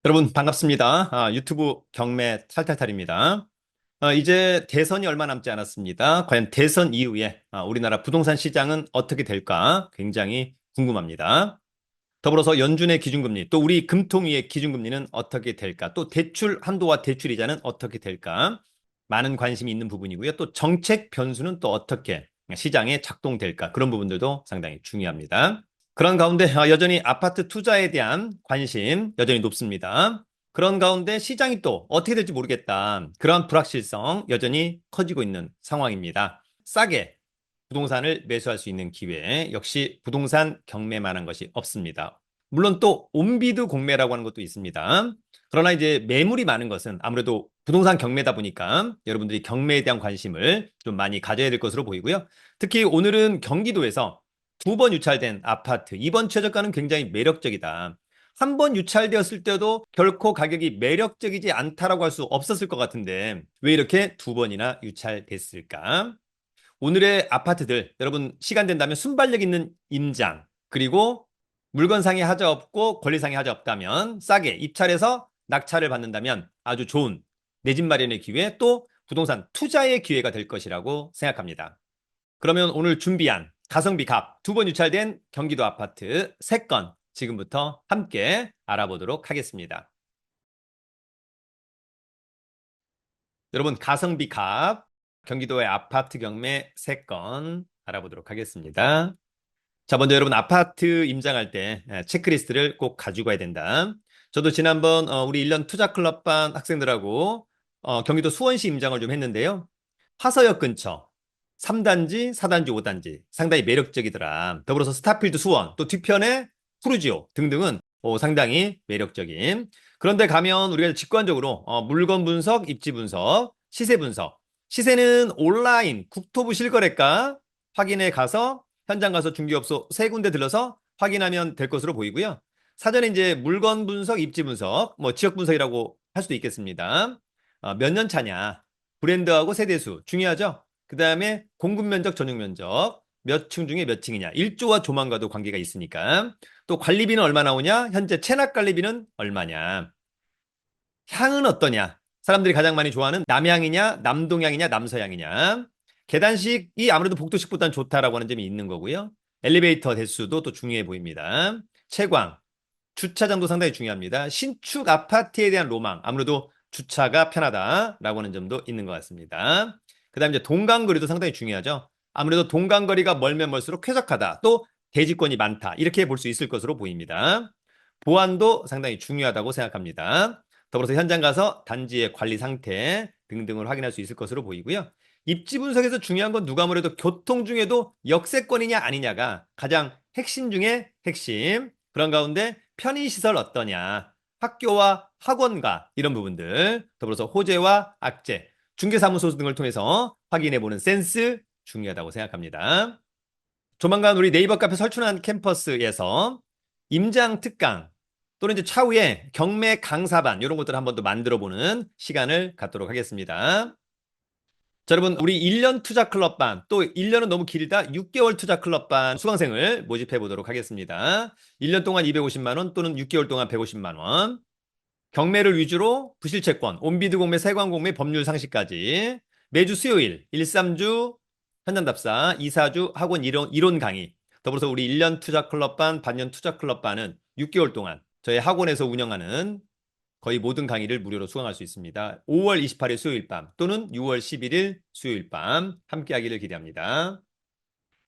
여러분 반갑습니다. 유튜브 경매 탈탈탈입니다. 이제 대선이 얼마 남지 않았습니다. 과연 대선 이후에 우리나라 부동산 시장은 어떻게 될까 굉장히 궁금합니다. 더불어서 연준의 기준금리, 또 우리 금통위의 기준금리는 어떻게 될까? 또 대출 한도와 대출 이자는 어떻게 될까? 많은 관심이 있는 부분이고요. 또 정책 변수는 또 어떻게 시장에 작동될까? 그런 부분들도 상당히 중요합니다. 그런 가운데 여전히 아파트 투자에 대한 관심 여전히 높습니다. 그런 가운데 시장이 또 어떻게 될지 모르겠다. 그런 불확실성 여전히 커지고 있는 상황입니다. 싸게 부동산을 매수할 수 있는 기회 역시 부동산 경매만한 것이 없습니다. 물론 또 온비드 공매라고 하는 것도 있습니다. 그러나 이제 매물이 많은 것은 아무래도 부동산 경매다 보니까 여러분들이 경매에 대한 관심을 좀 많이 가져야 될 것으로 보이고요. 특히 오늘은 경기도에서 두 번 유찰된 아파트, 이번 최저가는 굉장히 매력적이다. 한 번 유찰되었을 때도 결코 가격이 매력적이지 않다라고 할 수 없었을 것 같은데 왜 이렇게 두 번이나 유찰됐을까? 오늘의 아파트들 여러분 시간 된다면 순발력 있는 임장 그리고 물건상의 하자 없고 권리상의 하자 없다면 싸게 입찰해서 낙찰을 받는다면 아주 좋은 내 집 마련의 기회 또 부동산 투자의 기회가 될 것이라고 생각합니다. 그러면 오늘 준비한 가성비 갑 두 번 유찰된 경기도 아파트 3건 지금부터 함께 알아보도록 하겠습니다. 여러분 가성비 갑 경기도의 아파트 경매 3건 알아보도록 하겠습니다. 자, 먼저 여러분 아파트 임장할 때 체크리스트를 꼭 가지고 가야 된다. 저도 지난번 우리 1년 투자클럽반 학생들하고 경기도 수원시 임장을 좀 했는데요. 화서역 근처 3단지, 4단지, 5단지 상당히 매력적이더라. 더불어서 스타필드 수원, 또 뒤편에 푸르지오 등등은 상당히 매력적인. 그런데 가면 우리가 직관적으로 물건 분석, 입지 분석, 시세 분석. 시세는 온라인 국토부 실거래가 확인해 가서 현장 가서 중개업소 3군데 들러서 확인하면 될 것으로 보이고요. 사전에 이제 물건 분석, 입지 분석, 뭐 지역 분석이라고 할 수도 있겠습니다. 몇 년 차냐, 브랜드하고 세대수 중요하죠. 그 다음에 공급 면적, 전용 면적, 몇 층 중에 몇 층이냐, 일조와 조망과도 관계가 있으니까. 또 관리비는 얼마 나오냐, 현재 체납 관리비는 얼마냐, 향은 어떠냐, 사람들이 가장 많이 좋아하는 남향이냐, 남동향이냐, 남서향이냐. 계단식이 아무래도 복도식보다는 좋다라고 하는 점이 있는 거고요. 엘리베이터 대수도 또 중요해 보입니다. 채광, 주차장도 상당히 중요합니다. 신축 아파트에 대한 로망, 아무래도 주차가 편하다라고 하는 점도 있는 것 같습니다. 그 다음에 이제 동간거리도 상당히 중요하죠. 아무래도 동간거리가 멀면 멀수록 쾌적하다. 또 대지권이 많다. 이렇게 볼 수 있을 것으로 보입니다. 보안도 상당히 중요하다고 생각합니다. 더불어서 현장 가서 단지의 관리 상태 등등을 확인할 수 있을 것으로 보이고요. 입지 분석에서 중요한 건 누가 뭐래도 교통 중에도 역세권이냐 아니냐가 가장 핵심 중에 핵심. 그런 가운데 편의시설 어떠냐, 학교와 학원가 이런 부분들, 더불어서 호재와 악재, 중개사무소 등을 통해서 확인해보는 센스 중요하다고 생각합니다. 조만간 우리 네이버 카페 설춘한 캠퍼스에서 임장 특강 또는 이제 차후에 경매 강사반 이런 것들을 한번 더 만들어보는 시간을 갖도록 하겠습니다. 자, 여러분 우리 1년 투자 클럽반 또 1년은 너무 길다 6개월 투자 클럽반 수강생을 모집해 보도록 하겠습니다. 1년 동안 250만 원 또는 6개월 동안 150만 원. 경매를 위주로 부실채권, 온비드 공매, 세관 공매, 법률 상식까지 매주 수요일 1, 3주 현장 답사, 2, 4주 학원 이론 강의. 더불어서 우리 1년 투자 클럽반, 반년 투자 클럽반은 6개월 동안 저희 학원에서 운영하는 거의 모든 강의를 무료로 수강할 수 있습니다. 5월 28일 수요일 밤 또는 6월 11일 수요일 밤 함께하기를 기대합니다.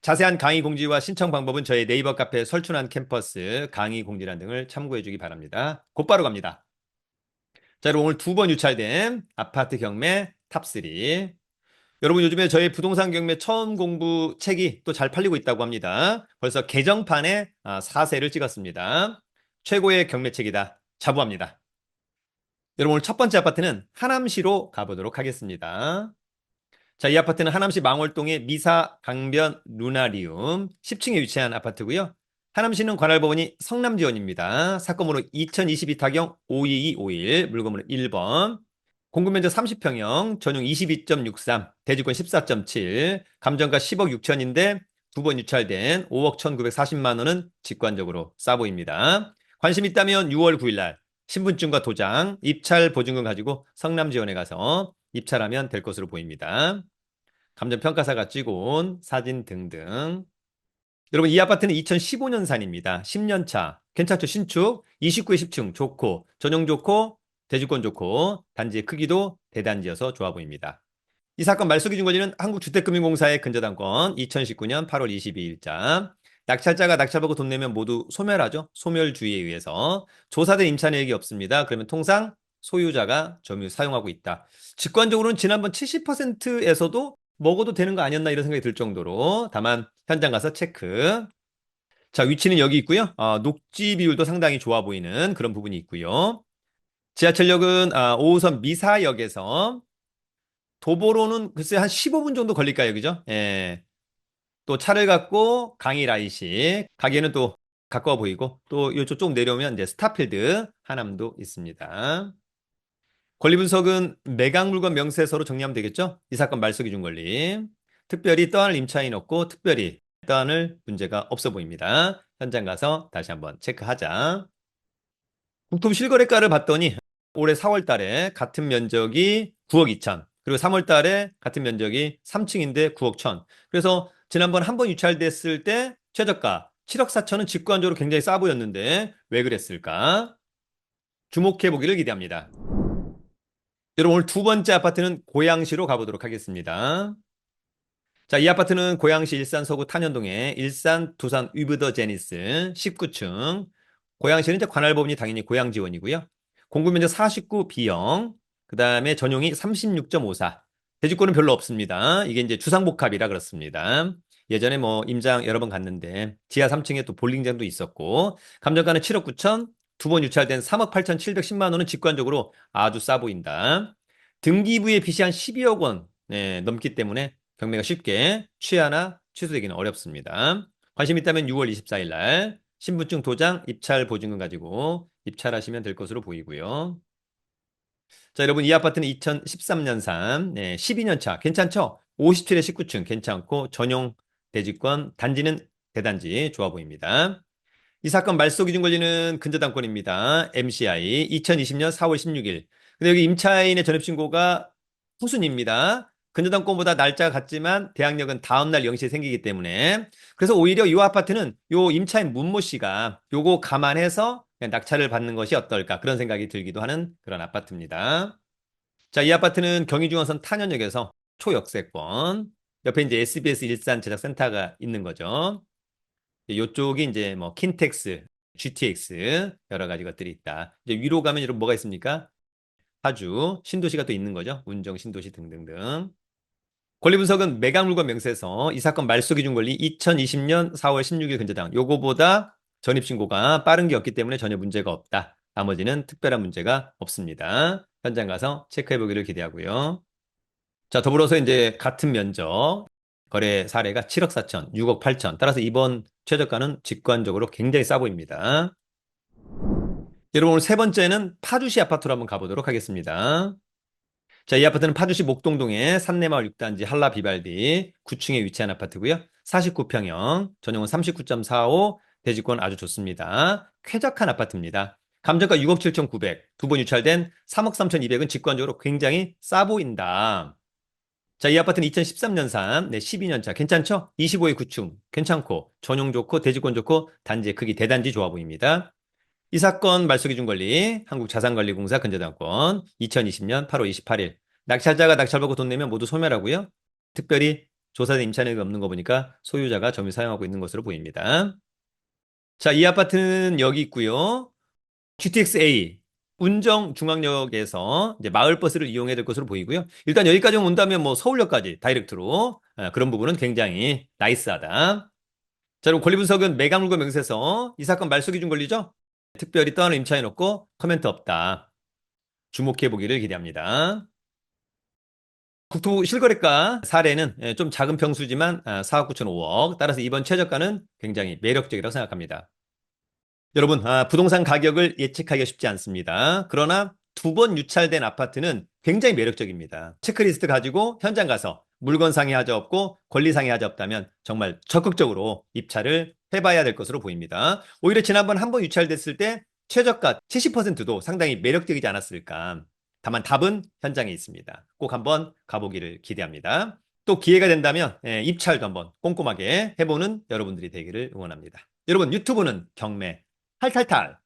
자세한 강의 공지와 신청 방법은 저희 네이버 카페 설춘한 캠퍼스 강의 공지란 등을 참고해 주기 바랍니다. 곧바로 갑니다. 자, 여러분 오늘 두 번 유찰된 아파트 경매 탑3. 여러분 요즘에 저희 부동산 경매 처음 공부 책이 또 잘 팔리고 있다고 합니다. 벌써 개정판에 4세를 찍었습니다. 최고의 경매책이다. 자부합니다. 여러분 오늘 첫 번째 아파트는 하남시로 가보도록 하겠습니다. 자, 이 아파트는 하남시 망월동의 미사 강변 루나리움 10층에 위치한 아파트고요. 하남시는 관할법원이 성남지원입니다. 사건번호 2022타경 52251, 물건번호 1번. 공급면적 30평형, 전용 22.63, 대지권 14.7, 감정가 10억 6천인데 두 번 유찰된 5억 1,940만 원은 직관적으로 싸 보입니다. 관심 있다면 6월 9일 날 신분증과 도장, 입찰 보증금 가지고 성남지원에 가서 입찰하면 될 것으로 보입니다. 감정평가사가 찍어온 사진 등등. 여러분, 이 아파트는 2015년산입니다. 10년 차. 괜찮죠? 신축. 29에 10층. 좋고, 전용 좋고, 대지권 좋고, 단지의 크기도 대단지여서 좋아 보입니다. 이 사건 말소 기준 권리는 한국주택금융공사의 근저당권 2019년 8월 22일자. 낙찰자가 낙찰받고 돈 내면 모두 소멸하죠. 소멸주의에 의해서. 조사된 임차 내역이 없습니다. 그러면 통상 소유자가 점유 사용하고 있다. 직관적으로는 지난번 70%에서도 먹어도 되는 거 아니었나 이런 생각이 들 정도로 다만 현장 가서 체크. 자, 위치는 여기 있고요. 녹지 비율도 상당히 좋아 보이는 그런 부분이 있고요. 지하철역은 5호선 미사역에서 도보로는 글쎄 한 15분 정도 걸릴까요? 그죠? 예. 또 차를 갖고 강의라이시 가기에는 또 가까워 보이고 또 이쪽 쭉 내려오면 이제 스타필드 하남도 있습니다. 권리 분석은 매각 물건 명세서로 정리하면 되겠죠? 이 사건 말소 기준 권리. 특별히 떠안을 임차인 없고 특별히 떠안을 문제가 없어 보입니다. 현장 가서 다시 한번 체크하자. 국토부 실거래가를 봤더니 올해 4월 달에 같은 면적이 9억 2천, 그리고 3월 달에 같은 면적이 3층인데 9억 1천. 그래서 지난번 한 번 유찰됐을 때 최저가 7억 4천은 직관적으로 굉장히 싸 보였는데 왜 그랬을까? 주목해 보기를 기대합니다. 여러분, 오늘 두 번째 아파트는 고양시로 가보도록 하겠습니다. 자, 이 아파트는 고양시 일산 서구 탄현동에 일산 두산 위브더 제니스 19층. 고양시는 이제 관할법인이 당연히 고양지원이고요. 공급 면적 49 B형. 그 다음에 전용이 36.54. 대지권은 별로 없습니다. 이게 이제 주상복합이라 그렇습니다. 예전에 뭐 임장 여러 번 갔는데 지하 3층에 또 볼링장도 있었고 감정가는 7억 9천, 두 번 유찰된 3억 8,710만 원은 직관적으로 아주 싸 보인다. 등기부의 빚이 한 12억 원 넘기 때문에 경매가 쉽게 취하나 취소되기는 어렵습니다. 관심 있다면 6월 24일 날 신분증 도장 입찰 보증금 가지고 입찰하시면 될 것으로 보이고요. 자, 여러분, 이 아파트는 2013년산 12년 차 괜찮죠? 57에 19층 괜찮고 전용 대지권, 단지는 대단지 좋아 보입니다. 이 사건 말소 기준 권리는 근저당권입니다. MCI 2020년 4월 16일. 근데 여기 임차인의 전입신고가 후순입니다. 근저당권보다 날짜가 같지만 대항력은 다음날 0시에 생기기 때문에 그래서 오히려 이 아파트는 요 임차인 문모 씨가 요거 감안해서 그냥 낙찰을 받는 것이 어떨까 그런 생각이 들기도 하는 그런 아파트입니다. 자, 이 아파트는 경의중앙선 탄현역에서 초역세권 옆에 이제 SBS 일산 제작센터가 있는 거죠. 이쪽이 이제 뭐 킨텍스, GTX 여러 가지 것들이 있다. 이제 위로 가면 여러분 뭐가 있습니까? 파주, 신도시가 또 있는 거죠. 운정, 신도시 등등등. 권리 분석은 매각 물건 명세서 이 사건 말소 기준 권리 2020년 4월 16일 근저당 요거보다 전입 신고가 빠른 게 없기 때문에 전혀 문제가 없다. 나머지는 특별한 문제가 없습니다. 현장 가서 체크해 보기를 기대하고요. 자, 더불어서 이제 같은 면적 거래 사례가 7억 4천, 6억 8천. 따라서 이번 최저가는 직관적으로 굉장히 싸 보입니다. 여러분, 오늘 세 번째는 파주시 아파트로 한번 가보도록 하겠습니다. 자, 이 아파트는 파주시 목동동의 산내마을 6단지 한라 비발디 9층에 위치한 아파트고요. 49평형, 전용은 39.45, 대지권 아주 좋습니다. 쾌적한 아파트입니다. 감정가 6억 7천9백, 두 번 유찰된 3억 3천2백은 직관적으로 굉장히 싸 보인다. 자, 이 아파트는 2013년산, 12년 차. 괜찮죠? 25에 9층. 괜찮고, 전용 좋고, 대지권 좋고, 단지의 크기 대단지 좋아 보입니다. 이 사건 말소 기준 권리, 한국자산관리공사 근저당권, 2020년 8월 28일. 낙찰자가 낙찰받고 돈 내면 모두 소멸하고요. 특별히 조사된 임차인이 없는 거 보니까 소유자가 점유 사용하고 있는 것으로 보입니다. 자, 이 아파트는 여기 있고요. GTX-A, 운정중앙역에서 이제 마을버스를 이용해야 될 것으로 보이고요. 일단 여기까지 온다면 뭐 서울역까지 다이렉트로 그런 부분은 굉장히 나이스하다. 자, 그럼 권리 분석은 매각 물건 명세서 이 사건 말소 기준 권리죠? 특별히 떠나는 임차인 없고 코멘트 없다. 주목해 보기를 기대합니다. 국토부 실거래가 사례는 좀 작은 평수지만 4억 9천 5억. 따라서 이번 최저가는 굉장히 매력적이라고 생각합니다. 여러분, 부동산 가격을 예측하기가 쉽지 않습니다. 그러나 두 번 유찰된 아파트는 굉장히 매력적입니다. 체크리스트 가지고 현장 가서 물건 상의 하자 없고 권리 상의 하자 없다면 정말 적극적으로 입찰을 해봐야 될 것으로 보입니다. 오히려 지난번 한 번 유찰됐을 때 최저가 70%도 상당히 매력적이지 않았을까. 다만 답은 현장에 있습니다. 꼭 한번 가보기를 기대합니다. 또 기회가 된다면 입찰도 한번 꼼꼼하게 해보는 여러분들이 되기를 응원합니다. 여러분 유튜브는 경매 탈탈탈